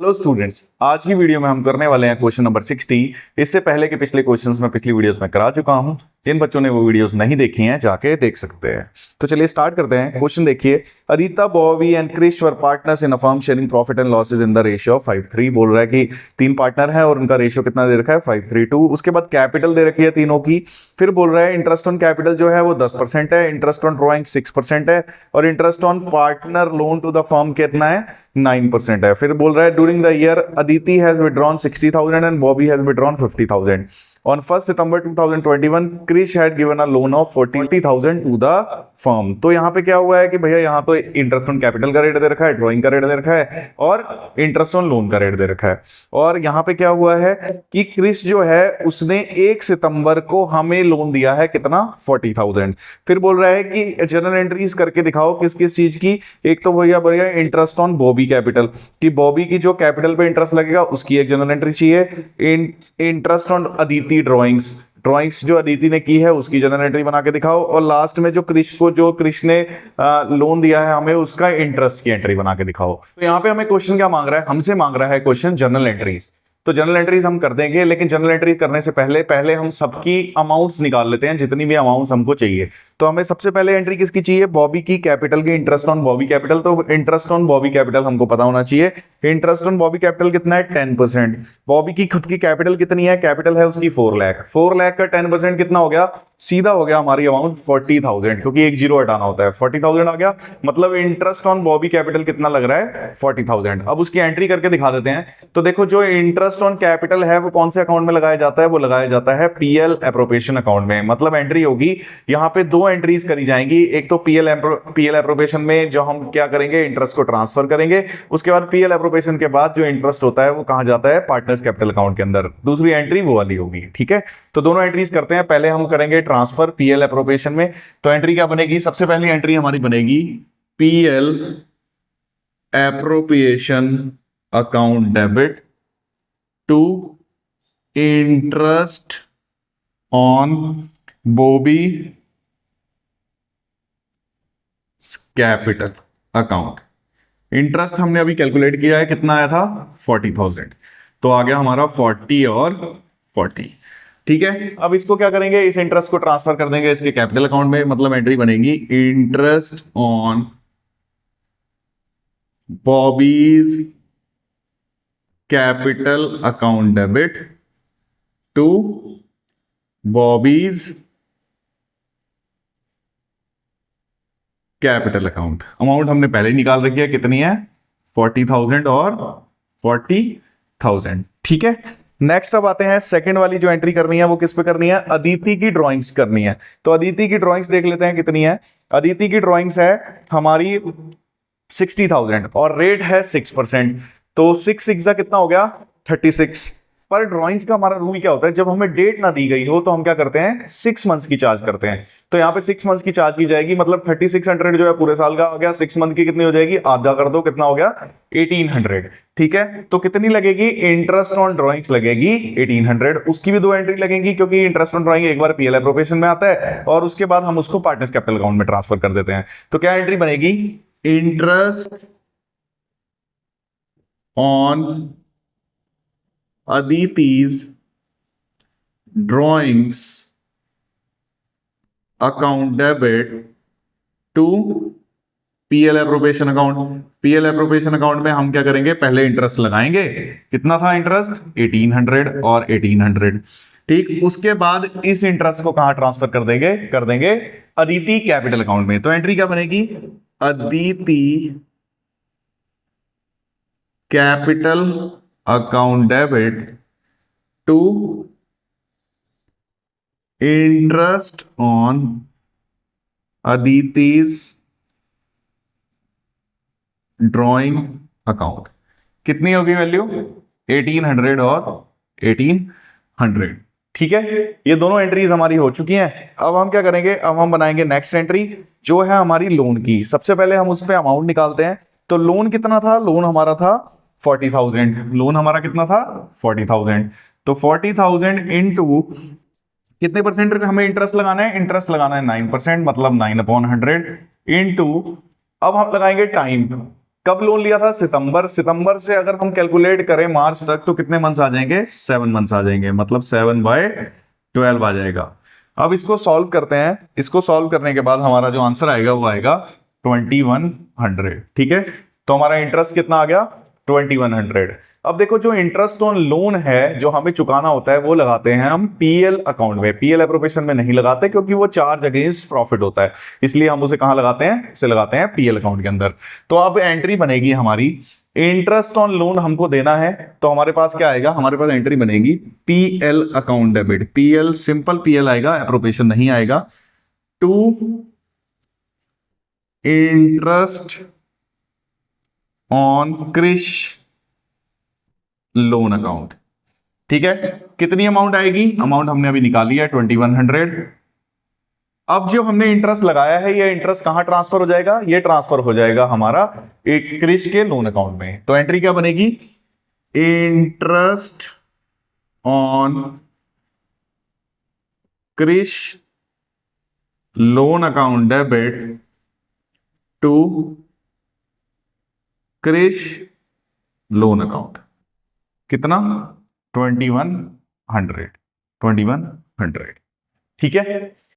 Hello students, आज की video में हम करने वाले हैं क्वेश्चन नंबर 60। इससे पहले के पिछले क्वेश्चंस में पिछली वीडियोस में करा चुका हूं। जिन बच्चों ने वो वीडियोस नहीं देखी हैं जाके देख सकते हैं। तो चलिए स्टार्ट करते हैं। क्वेश्चन देखिए, Aditi, Bobby and Krish were partners in a firm sharing profit and losses in the ratio of 5:3। बोल रहा है कि तीन पार्टनर है और उनका रेशियो कितना दे रखा है, 5:3:2। उसके बाद कैपिटल दे रखी है तीनों की। फिर बोल रहा है इंटरेस्ट ऑन कैपिटल जो है वो 10% है, इंटरेस्ट ऑन ड्रॉइंग 6% है और interest on partner loan to the firm कितना है, 9% है। फिर बोल रहा है during the year Aditi has withdrawn 60,000 and Bobby has withdrawn 50,000. On 1st September 2021, Krish had given a loan of 40,000 to the firm. तो यहाँ पे क्या हुआ है कि भैया यहाँ तो इंटरेस्ट ऑन कैपिटल का रेट दे रखा है, ड्रॉइंग का रेट दे रखा है और इंटरेस्ट ऑन लोन का रेट दे रखा है। और यहाँ पे क्या हुआ है कि क्रिश जो है उसने 1 सितंबर को हमें लोन दिया है कितना, 40,000। फिर बोल रहा है कि जर्नल एंट्रीज करके दिखाओ किस किस चीज की। एक तो भैया इंटरेस्ट ऑन बॉबी कैपिटल, कि बॉबी की जो कैपिटल पे इंटरेस्ट लगेगा उसकी एक जनरल एंट्री चाहिए। इंटरेस्ट ऑन अदिति ड्रॉइंग्स जो अदिति ने की है उसकी जनरल एंट्री बना के दिखाओ। और लास्ट में जो क्रिश ने लोन दिया है हमें उसका इंटरेस्ट की एंट्री बना के दिखाओ। तो यहाँ पे हमें क्वेश्चन क्या मांग रहा है, हमसे मांग रहा है क्वेश्चन जनरल एंट्रीज। तो जनरल एंट्रीज हम कर देंगे, लेकिन जनरल एंट्री करने से पहले हम सबकी अमाउंट्स निकाल लेते हैं, जितनी भी अमाउंट्स हमको चाहिए। तो हमें सबसे पहले एंट्री किसकी चाहिए, बॉबी की कैपिटल की, इंटरेस्ट ऑन बॉबी कैपिटल। तो इंटरेस्ट ऑन बॉबी कैपिटल हमको पता होना चाहिए। इंटरेस्ट ऑन बॉबी कैपिटल कितना है, 10%। बॉबी की खुद की कैपिटल कितनी है, कैपिटल है उसकी 4 लाख। 4 लाख का 10% कितना हो गया, सीधा हो गया हमारी अमाउंट 40,000, क्योंकि एक जीरो हटाना होता है। 40,000 आ गया, मतलब इंटरेस्ट ऑन बॉबी कैपिटल कितना लग रहा है, 40,000। अब उसकी एंट्री करके दिखा देते हैं। तो देखो, जो इंटरेस्ट ऑन कैपिटल है वो कौन से अकाउंट में लगाया जाता है, वो लगाया जाता है पीएल एप्रोप्रिएशन अकाउंट में। मतलब एंट्री होगी यहां पे, दो एंट्रीज करी जाएंगी। एक तो पीएल एप्रोप्रिएशन में जो हम क्या करेंगे, इंटरेस्ट को ट्रांसफर करेंगे। उसके बाद पीएल एप्रोप्रिएशन के बाद जो इंटरेस्ट होता है वो कहां जाता है, पार्टनर्स कैपिटल अकाउंट के अंदर। दूसरी एंट्री वो वाली होगी, ठीक है। तो दोनों एंट्रीज करते हैं। पहले हम करेंगे ट्रांसफर पीएल एप्रोप्रिएशन में। तो एंट्री क्या बनेगी, सबसे पहली एंट्री हमारी बनेगी PL appropriation account debit to interest on Bobby capital account. इंटरेस्ट हमने अभी कैलकुलेट किया है, कितना आया था, 40,000। तो आ गया हमारा 40 और 40, ठीक है। अब इसको क्या करेंगे, इस इंटरेस्ट को ट्रांसफर कर देंगे इसके कैपिटल अकाउंट में। मतलब एंट्री बनेगी interest on Bobby's capital account debit to Bobby's capital account. Amount हमने पहले ही निकाल रखी है, कितनी है, 40,000 और 40,000, ठीक है। नेक्स्ट अब आते हैं, सेकंड वाली जो एंट्री करनी है वो किस पे करनी है, अदिति की ड्राइंग्स करनी है। तो अदिति की ड्राइंग्स देख लेते हैं कितनी है। अदिति की ड्राइंग्स है हमारी 60,000 और रेट है 6%। तो 6 कितना हो गया, 36। पर ड्राइंग्स का हमारा रूल क्या होता है, जब हमें डेट ना दी गई हो तो हम क्या करते हैं, 6 मंथ्स की चार्ज करते हैं। तो यहाँ पे 6 मंथ्स की चार्ज की जाएगी, मतलब 3600 जो है पूरे साल का हो गया। 6 मंथ की कितनी हो जाएगी, आधा कर दो, कितना हो गया, 1800, ठीक है। तो कितनी लगेगी, इंटरेस्ट ऑन ड्राइंग्स लगेगी 1800। उसकी भी दो एंट्री लगेगी, क्योंकि इंटरेस्ट ऑन ड्राइंग एक बार पीएल एप्रोप्रिएशन में आता है और उसके बाद हम उसको पार्टनर्स कैपिटल अकाउंट में ट्रांसफर कर देते हैं। तो क्या एंट्री बनेगी, interest on Aditi's drawings account debit to PL appropriation account. PL appropriation account में हम क्या करेंगे, पहले इंटरेस्ट लगाएंगे। कितना था इंटरेस्ट, 1800 और 1800, ठीक। उसके बाद इस इंटरेस्ट को कहां ट्रांसफर कर देंगे अदिति कैपिटल अकाउंट में। तो एंट्री क्या बनेगी, Aditi capital account debit to interest on Aditi's drawing account. कितनी होगी वैल्यू, 1800 और 1800, ठीक है। ये दोनों एंट्रीज हमारी हो चुकी हैं। अब हम क्या करेंगे, अब हम बनाएंगे नेक्स्ट एंट्री जो है हमारी लोन की। सबसे पहले हम उस पर अमाउंट निकालते हैं। तो लोन कितना था, लोन हमारा था 40,000। लोन हमारा कितना था, 40,000। तो 40,000 इंटू कितने परसेंट हमें इंटरेस्ट लगाना है, इंटरेस्ट लगाना है 9%, मतलब 9/100 इंटू, अब हम लगाएंगे टाइम। कब लोन लिया था? सितंबर। सितंबर से अगर हम कैलकुलेट करें मार्च तक तो कितने मंथ्स आ जाएंगे? 7 मंथ्स आ जाएंगे, मतलब 7/12 आ जाएगा। अब इसको सॉल्व करते हैं। इसको सॉल्व करने के बाद हमारा जो आंसर आएगा वो आएगा 2100। ठीक है, तो हमारा इंटरेस्ट कितना आ गया? 2100। अब देखो, जो इंटरेस्ट ऑन लोन है जो हमें चुकाना होता है वो लगाते हैं हम पीएल अकाउंट में, पीएल एप्रोप्रिएशन में नहीं लगाते, क्योंकि वो चार्ज अगेंस्ट प्रॉफिट होता है, इसलिए हम उसे कहां लगाते हैं? उसे लगाते हैं पीएल अकाउंट के अंदर। तो अब एंट्री बनेगी हमारी, इंटरेस्ट ऑन लोन हमको देना है, तो हमारे पास क्या आएगा? हमारे पास एंट्री बनेगी PL account debit. PL, simple PL आएगा, एप्रोप्रिएशन नहीं आएगा। To interest on Krish loan account. ठीक है, कितनी अमाउंट आएगी? अमाउंट हमने अभी निकाली है 2100। अब जो हमने इंटरेस्ट लगाया है ये इंटरेस्ट कहां ट्रांसफर हो जाएगा? ये ट्रांसफर हो जाएगा हमारा एक क्रिश के लोन अकाउंट में। तो एंट्री क्या बनेगी? Interest on Krish loan account debit to Krish loan account. कितना? 2100। 2100। ठीक है,